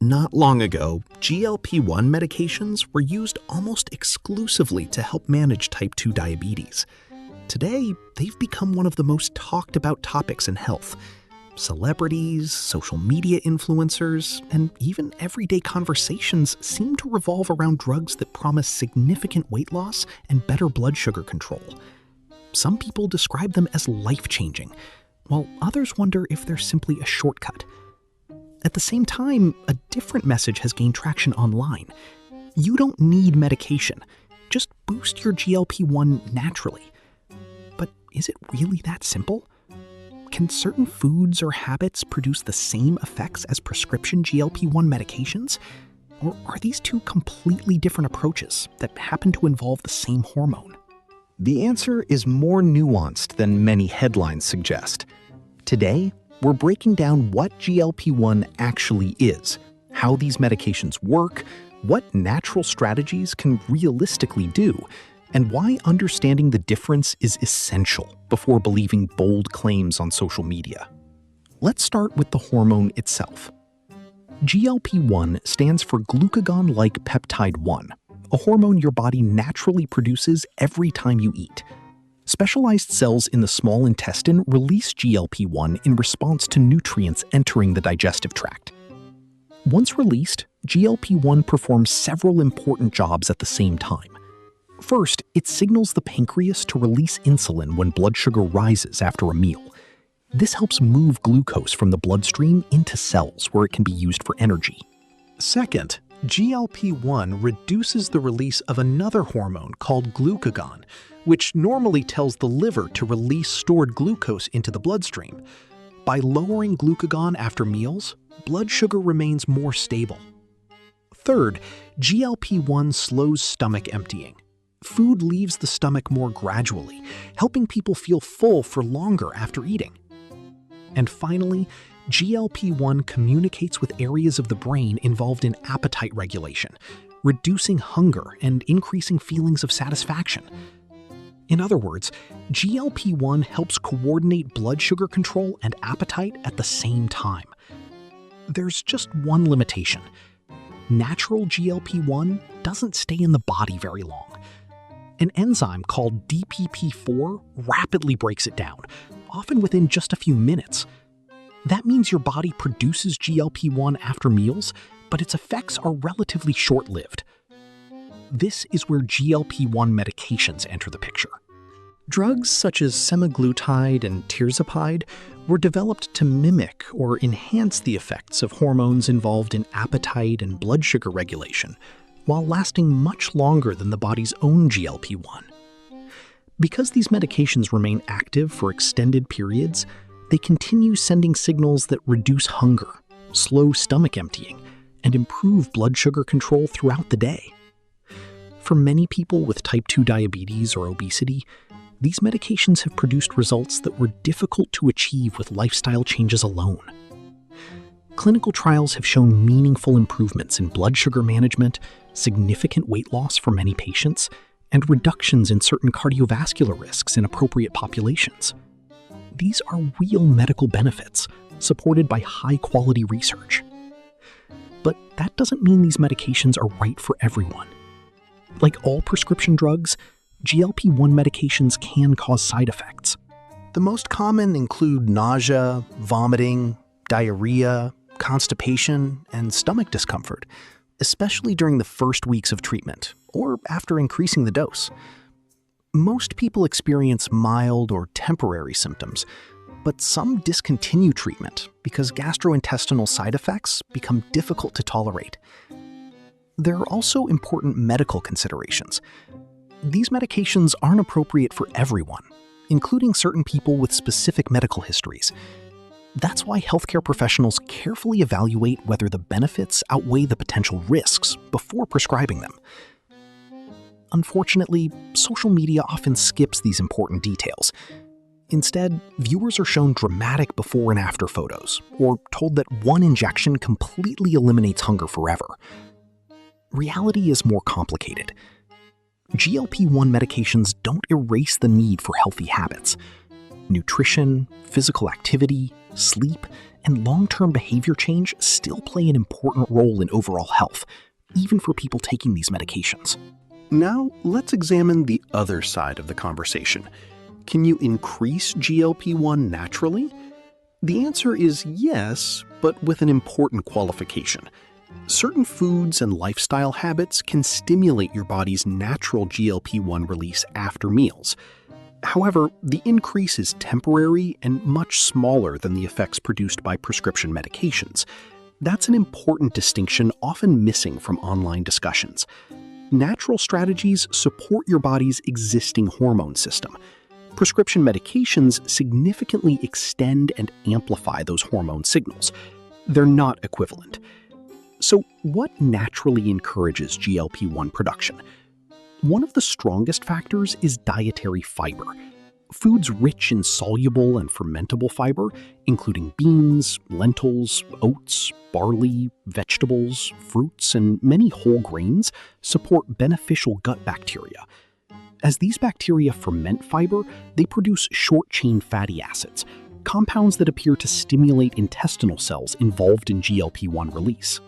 Not long ago, GLP-1 medications were used almost exclusively to help manage type 2 diabetes. Today, they've become one of the most talked about topics in health. Celebrities, social media influencers, and even everyday conversations seem to revolve around drugs that promise significant weight loss and better blood sugar control. Some people describe them as life-changing, while others wonder if they're simply a shortcut. At the same time, a different message has gained traction online. You don't need medication. Just boost your GLP-1 naturally. But is it really that simple? Can certain foods or habits produce the same effects as prescription GLP-1 medications? Or are these two completely different approaches that happen to involve the same hormone? The answer is more nuanced than many headlines suggest. Today, we're breaking down what GLP-1 actually is, how these medications work, what natural strategies can realistically do, and why understanding the difference is essential before believing bold claims on social media. Let's start with the hormone itself. GLP-1 stands for glucagon-like peptide 1, a hormone your body naturally produces every time you eat. Specialized cells in the small intestine release GLP-1 in response to nutrients entering the digestive tract. Once released, GLP-1 performs several important jobs at the same time. First, it signals the pancreas to release insulin when blood sugar rises after a meal. This helps move glucose from the bloodstream into cells where it can be used for energy. Second, GLP-1 reduces the release of another hormone called glucagon, which normally tells the liver to release stored glucose into the bloodstream. By lowering glucagon after meals, blood sugar remains more stable. Third, GLP-1 slows stomach emptying. Food leaves the stomach more gradually, helping people feel full for longer after eating. And finally, GLP-1 communicates with areas of the brain involved in appetite regulation, reducing hunger and increasing feelings of satisfaction. In other words, GLP-1 helps coordinate blood sugar control and appetite at the same time. There's just one limitation. Natural GLP-1 doesn't stay in the body very long. An enzyme called DPP-4 rapidly breaks it down, often within just a few minutes. That means your body produces GLP-1 after meals, but its effects are relatively short-lived. This is where GLP-1 medications enter the picture. Drugs such as semaglutide and tirzepatide were developed to mimic or enhance the effects of hormones involved in appetite and blood sugar regulation, while lasting much longer than the body's own GLP-1. Because these medications remain active for extended periods, they continue sending signals that reduce hunger, slow stomach emptying, and improve blood sugar control throughout the day. For many people with type 2 diabetes or obesity, these medications have produced results that were difficult to achieve with lifestyle changes alone. Clinical trials have shown meaningful improvements in blood sugar management, significant weight loss for many patients, and reductions in certain cardiovascular risks in appropriate populations. These are real medical benefits, supported by high-quality research. But that doesn't mean these medications are right for everyone. Like all prescription drugs, GLP-1 medications can cause side effects. The most common include nausea, vomiting, diarrhea, constipation, and stomach discomfort, especially during the first weeks of treatment or after increasing the dose. Most people experience mild or temporary symptoms, but some discontinue treatment because gastrointestinal side effects become difficult to tolerate. There are also important medical considerations. These medications aren't appropriate for everyone, including certain people with specific medical histories. That's why healthcare professionals carefully evaluate whether the benefits outweigh the potential risks before prescribing them. Unfortunately, social media often skips these important details. Instead, viewers are shown dramatic before and after photos, or told that one injection completely eliminates hunger forever. Reality is more complicated. GLP-1 medications don't erase the need for healthy habits. Nutrition, physical activity, sleep, and long-term behavior change still play an important role in overall health, even for people taking these medications. Now, let's examine the other side of the conversation. Can you increase GLP-1 naturally? The answer is yes, but with an important qualification. Certain foods and lifestyle habits can stimulate your body's natural GLP-1 release after meals. However, the increase is temporary and much smaller than the effects produced by prescription medications. That's an important distinction often missing from online discussions. Natural strategies support your body's existing hormone system. Prescription medications significantly extend and amplify those hormone signals. They're not equivalent. So, what naturally encourages GLP-1 production? One of the strongest factors is dietary fiber. Foods rich in soluble and fermentable fiber, including beans, lentils, oats, barley, vegetables, fruits, and many whole grains, support beneficial gut bacteria. As these bacteria ferment fiber, they produce short-chain fatty acids, compounds that appear to stimulate intestinal cells involved in GLP-1 release.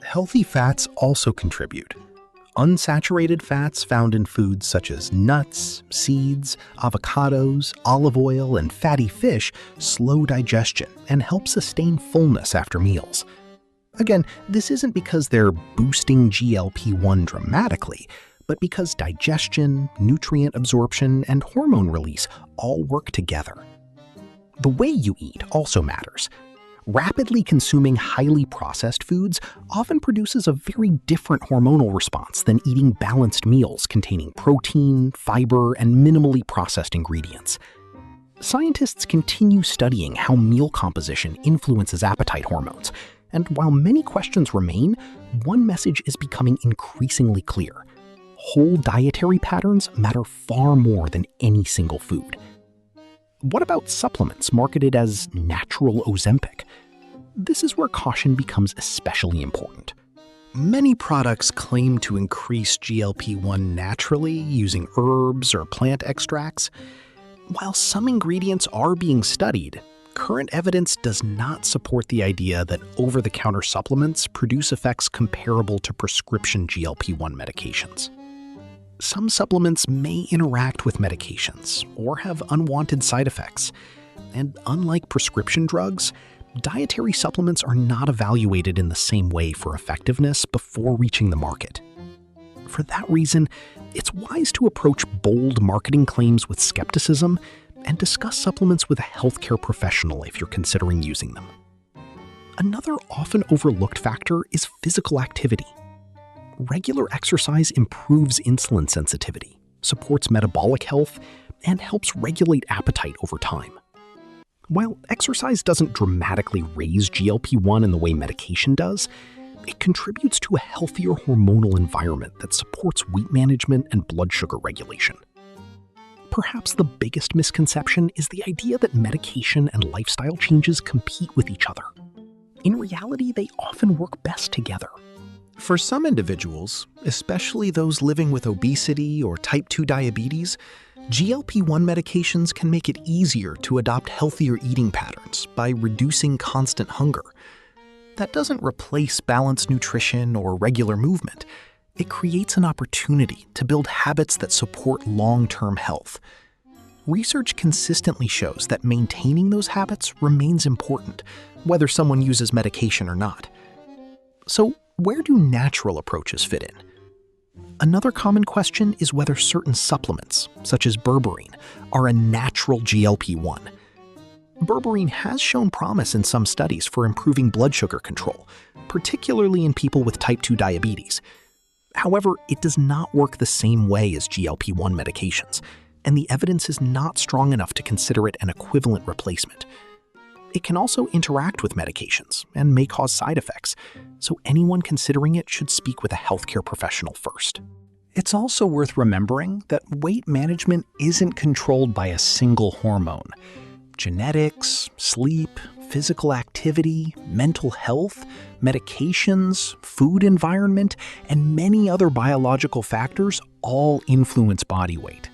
Healthy fats also contribute. Unsaturated fats found in foods such as nuts, seeds, avocados, olive oil, and fatty fish slow digestion and help sustain fullness after meals. Again, this isn't because they're boosting GLP-1 dramatically, but because digestion, nutrient absorption, and hormone release all work together. The way you eat also matters. Rapidly consuming highly processed foods often produces a very different hormonal response than eating balanced meals containing protein, fiber, and minimally processed ingredients. Scientists continue studying how meal composition influences appetite hormones, and while many questions remain, one message is becoming increasingly clear. Whole dietary patterns matter far more than any single food. What about supplements marketed as natural Ozempic? This is where caution becomes especially important. Many products claim to increase GLP-1 naturally using herbs or plant extracts. While some ingredients are being studied, current evidence does not support the idea that over-the-counter supplements produce effects comparable to prescription GLP-1 medications. Some supplements may interact with medications or have unwanted side effects. And unlike prescription drugs, dietary supplements are not evaluated in the same way for effectiveness before reaching the market. For that reason, it's wise to approach bold marketing claims with skepticism and discuss supplements with a healthcare professional if you're considering using them. Another often overlooked factor is physical activity. Regular exercise improves insulin sensitivity, supports metabolic health, and helps regulate appetite over time. While exercise doesn't dramatically raise GLP-1 in the way medication does, it contributes to a healthier hormonal environment that supports weight management and blood sugar regulation. Perhaps the biggest misconception is the idea that medication and lifestyle changes compete with each other. In reality, they often work best together. For some individuals, especially those living with obesity or type 2 diabetes, GLP-1 medications can make it easier to adopt healthier eating patterns by reducing constant hunger. That doesn't replace balanced nutrition or regular movement. It creates an opportunity to build habits that support long-term health. Research consistently shows that maintaining those habits remains important, whether someone uses medication or not. So, where do natural approaches fit in? Another common question is whether certain supplements, such as berberine, are a natural GLP-1. Berberine has shown promise in some studies for improving blood sugar control, particularly in people with type 2 diabetes. However, it does not work the same way as GLP-1 medications, and the evidence is not strong enough to consider it an equivalent replacement. It can also interact with medications and may cause side effects, so anyone considering it should speak with a healthcare professional first. It's also worth remembering that weight management isn't controlled by a single hormone. Genetics, sleep, physical activity, mental health, medications, food environment, and many other biological factors all influence body weight.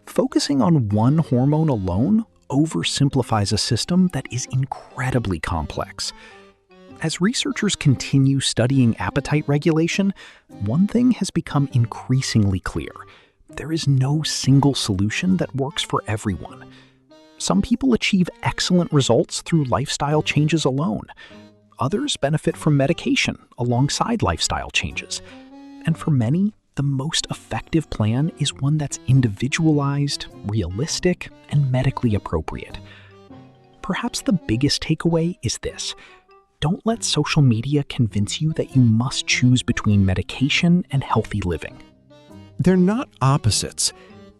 Focusing on one hormone alone oversimplifies a system that is incredibly complex. As researchers continue studying appetite regulation, one thing has become increasingly clear. There is no single solution that works for everyone. Some people achieve excellent results through lifestyle changes alone. Others benefit from medication alongside lifestyle changes. And for many, the most effective plan is one that's individualized, realistic, and medically appropriate. Perhaps the biggest takeaway is this: don't let social media convince you that you must choose between medication and healthy living. They're not opposites.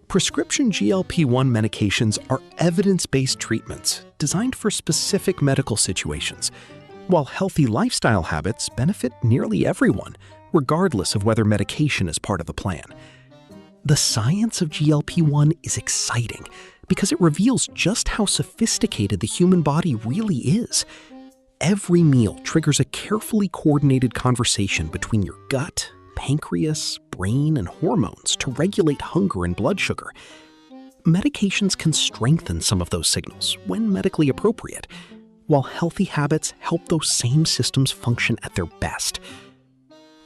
Prescription GLP-1 medications are evidence-based treatments designed for specific medical situations, while healthy lifestyle habits benefit nearly everyone, regardless of whether medication is part of the plan. The science of GLP-1 is exciting because it reveals just how sophisticated the human body really is. Every meal triggers a carefully coordinated conversation between your gut, pancreas, brain, and hormones to regulate hunger and blood sugar. Medications can strengthen some of those signals when medically appropriate, while healthy habits help those same systems function at their best.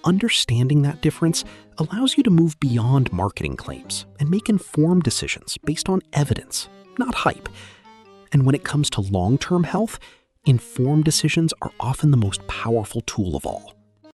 Understanding that difference allows you to move beyond marketing claims and make informed decisions based on evidence, not hype. And when it comes to long-term health, informed decisions are often the most powerful tool of all.